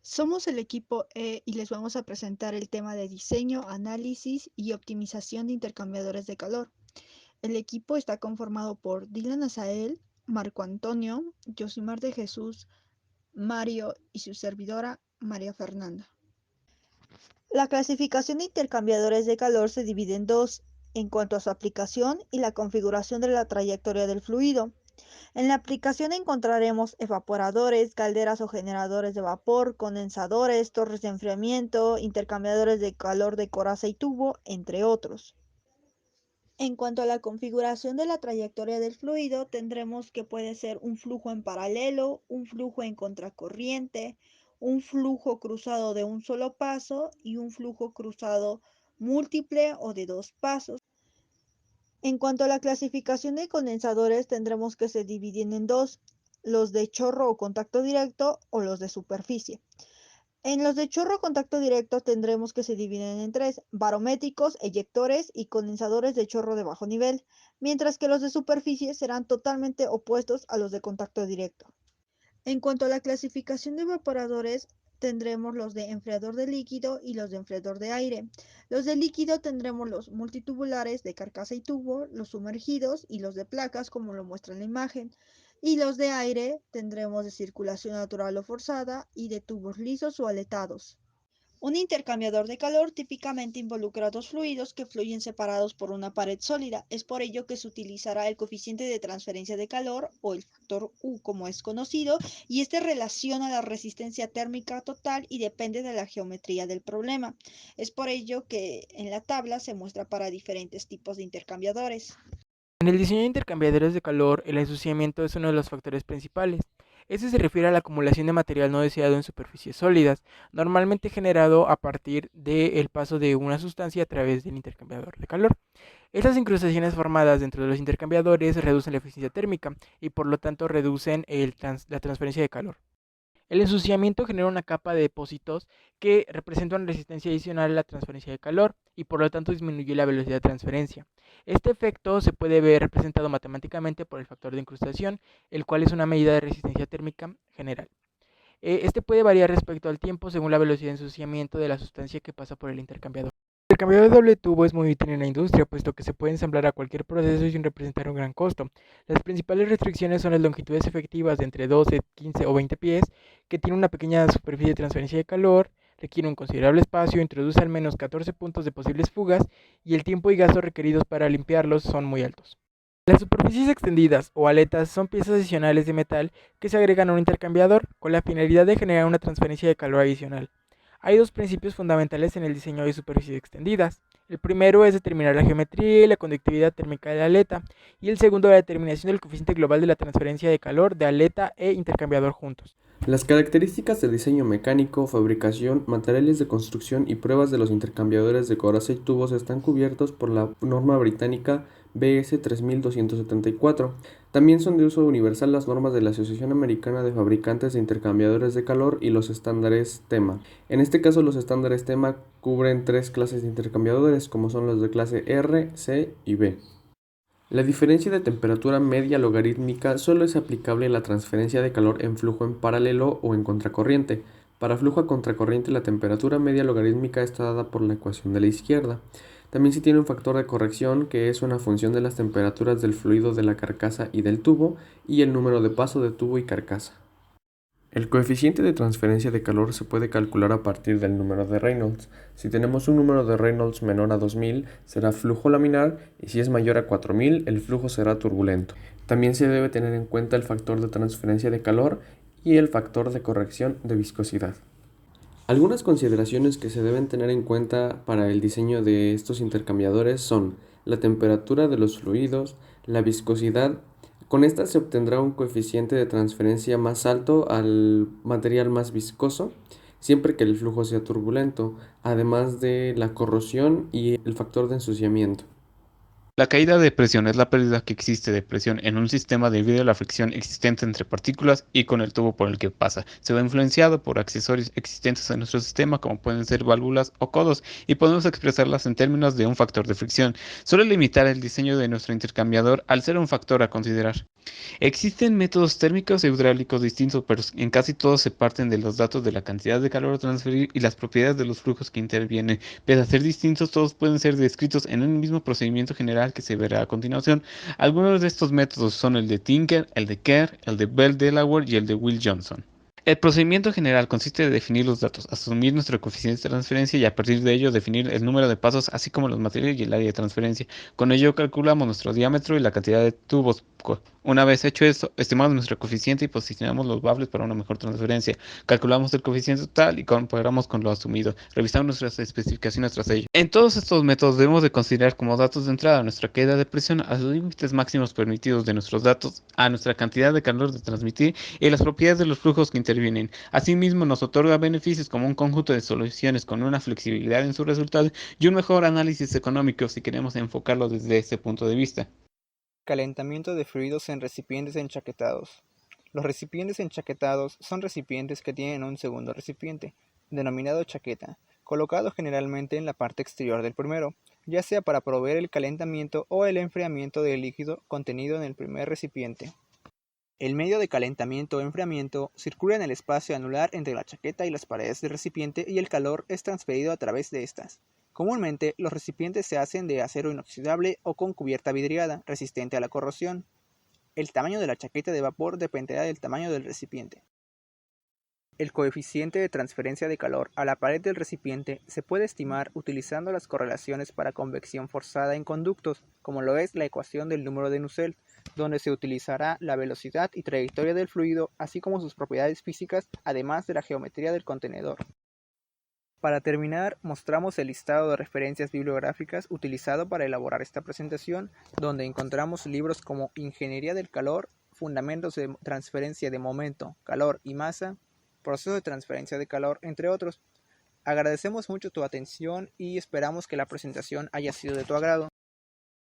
Somos el equipo E y les vamos a presentar el tema de diseño, análisis y optimización de intercambiadores de calor. El equipo está conformado por Dylan Azael, Marco Antonio, Josimar de Jesús, Mario y su servidora María Fernanda. La clasificación de intercambiadores de calor se divide en dos, en cuanto a su aplicación y la configuración de la trayectoria del fluido. En la aplicación encontraremos evaporadores, calderas o generadores de vapor, condensadores, torres de enfriamiento, intercambiadores de calor de coraza y tubo, entre otros. En cuanto a la configuración de la trayectoria del fluido, tendremos que puede ser un flujo en paralelo, un flujo en contracorriente, un flujo cruzado de un solo paso y un flujo cruzado múltiple o de dos pasos. En cuanto a la clasificación de condensadores, tendremos que se dividen en dos, los de chorro o contacto directo o los de superficie. En los de chorro o contacto directo tendremos que se dividen en tres, barométricos, eyectores y condensadores de chorro de bajo nivel, mientras que los de superficie serán totalmente opuestos a los de contacto directo. En cuanto a la clasificación de evaporadores, tendremos los de enfriador de líquido y los de enfriador de aire. Los de líquido tendremos los multitubulares de carcasa y tubo, los sumergidos y los de placas, como lo muestra en la imagen. Y los de aire tendremos de circulación natural o forzada y de tubos lisos o aletados. Un intercambiador de calor típicamente involucra dos fluidos que fluyen separados por una pared sólida. Es por ello que se utilizará el coeficiente de transferencia de calor o el factor U como es conocido, y este relaciona la resistencia térmica total y depende de la geometría del problema. Es por ello que en la tabla se muestra para diferentes tipos de intercambiadores. En el diseño de intercambiadores de calor, el ensuciamiento es uno de los factores principales. Este se refiere a la acumulación de material no deseado en superficies sólidas, normalmente generado a partir del paso de una sustancia a través del intercambiador de calor. Estas incrustaciones formadas dentro de los intercambiadores reducen la eficiencia térmica y por lo tanto reducen la transferencia de calor. El ensuciamiento genera una capa de depósitos que representa una resistencia adicional a la transferencia de calor y por lo tanto disminuye la velocidad de transferencia. Este efecto se puede ver representado matemáticamente por el factor de incrustación, el cual es una medida de resistencia térmica general. Este puede variar respecto al tiempo según la velocidad de ensuciamiento de la sustancia que pasa por el intercambiador. El intercambiador de doble tubo es muy útil en la industria, puesto que se puede ensamblar a cualquier proceso sin representar un gran costo. Las principales restricciones son las longitudes efectivas de entre 12, 15 o 20 pies, que tiene una pequeña superficie de transferencia de calor, requiere un considerable espacio, introduce al menos 14 puntos de posibles fugas y el tiempo y gasto requeridos para limpiarlos son muy altos. Las superficies extendidas o aletas son piezas adicionales de metal que se agregan a un intercambiador con la finalidad de generar una transferencia de calor adicional. Hay dos principios fundamentales en el diseño de superficies extendidas. El primero es determinar la geometría y la conductividad térmica de la aleta, y el segundo la determinación del coeficiente global de la transferencia de calor de aleta e intercambiador juntos. Las características de diseño mecánico, fabricación, materiales de construcción y pruebas de los intercambiadores de coraza y tubos están cubiertos por la norma británica BS 3274. También son de uso universal las normas de la Asociación Americana de Fabricantes de Intercambiadores de Calor y los estándares TEMA. En este caso, los estándares TEMA cubren tres clases de intercambiadores, como son los de clase R, C y B. La diferencia de temperatura media logarítmica solo es aplicable en la transferencia de calor en flujo en paralelo o en contracorriente. Para flujo a contracorriente, la temperatura media logarítmica está dada por la ecuación de la izquierda. También se tiene un factor de corrección que es una función de las temperaturas del fluido de la carcasa y del tubo y el número de paso de tubo y carcasa. El coeficiente de transferencia de calor se puede calcular a partir del número de Reynolds. Si tenemos un número de Reynolds menor a 2000, será flujo laminar, y si es mayor a 4000, el flujo será turbulento. También se debe tener en cuenta el factor de transferencia de calor y el factor de corrección de viscosidad. Algunas consideraciones que se deben tener en cuenta para el diseño de estos intercambiadores son la temperatura de los fluidos, la viscosidad. Con esta se obtendrá un coeficiente de transferencia más alto al material más viscoso, siempre que el flujo sea turbulento, además de la corrosión y el factor de ensuciamiento. La caída de presión es la pérdida que existe de presión en un sistema debido a la fricción existente entre partículas y con el tubo por el que pasa. Se ve influenciado por accesorios existentes en nuestro sistema, como pueden ser válvulas o codos, y podemos expresarlas en términos de un factor de fricción. Suele limitar el diseño de nuestro intercambiador al ser un factor a considerar. Existen métodos térmicos e hidráulicos distintos, pero en casi todos se parten de los datos de la cantidad de calor a transferir y las propiedades de los flujos que intervienen. Pese a ser distintos, todos pueden ser descritos en un mismo procedimiento general que se verá a continuación. Algunos de estos métodos son el de Tinker, el de Kerr, el de Bell Delaware y el de Will Johnson. El procedimiento general consiste en definir los datos, asumir nuestro coeficiente de transferencia y a partir de ello definir el número de pasos, así como los materiales y el área de transferencia. Con ello calculamos nuestro diámetro y la cantidad de tubos. Una vez hecho esto, estimamos nuestro coeficiente y posicionamos los bables para una mejor transferencia. Calculamos el coeficiente total y comparamos con lo asumido. Revisamos nuestras especificaciones tras ello. En todos estos métodos debemos de considerar como datos de entrada nuestra caída de presión, a los límites máximos permitidos de nuestros datos, a nuestra cantidad de calor de transmitir y las propiedades de los flujos que intervienen. Asimismo, nos otorga beneficios como un conjunto de soluciones con una flexibilidad en su resultado y un mejor análisis económico si queremos enfocarlo desde ese punto de vista. Calentamiento de fluidos en recipientes enchaquetados. Los recipientes enchaquetados son recipientes que tienen un segundo recipiente, denominado chaqueta, colocado generalmente en la parte exterior del primero, ya sea para proveer el calentamiento o el enfriamiento del líquido contenido en el primer recipiente. El medio de calentamiento o enfriamiento circula en el espacio anular entre la chaqueta y las paredes del recipiente y el calor es transferido a través de estas. Comúnmente, los recipientes se hacen de acero inoxidable o con cubierta vidriada, resistente a la corrosión. El tamaño de la chaqueta de vapor dependerá del tamaño del recipiente. El coeficiente de transferencia de calor a la pared del recipiente se puede estimar utilizando las correlaciones para convección forzada en conductos, como lo es la ecuación del número de Nusselt, donde se utilizará la velocidad y trayectoria del fluido, así como sus propiedades físicas, además de la geometría del contenedor. Para terminar, mostramos el listado de referencias bibliográficas utilizado para elaborar esta presentación, donde encontramos libros como Ingeniería del calor, Fundamentos de transferencia de momento, calor y masa, Proceso de transferencia de calor, entre otros. Agradecemos mucho tu atención y esperamos que la presentación haya sido de tu agrado.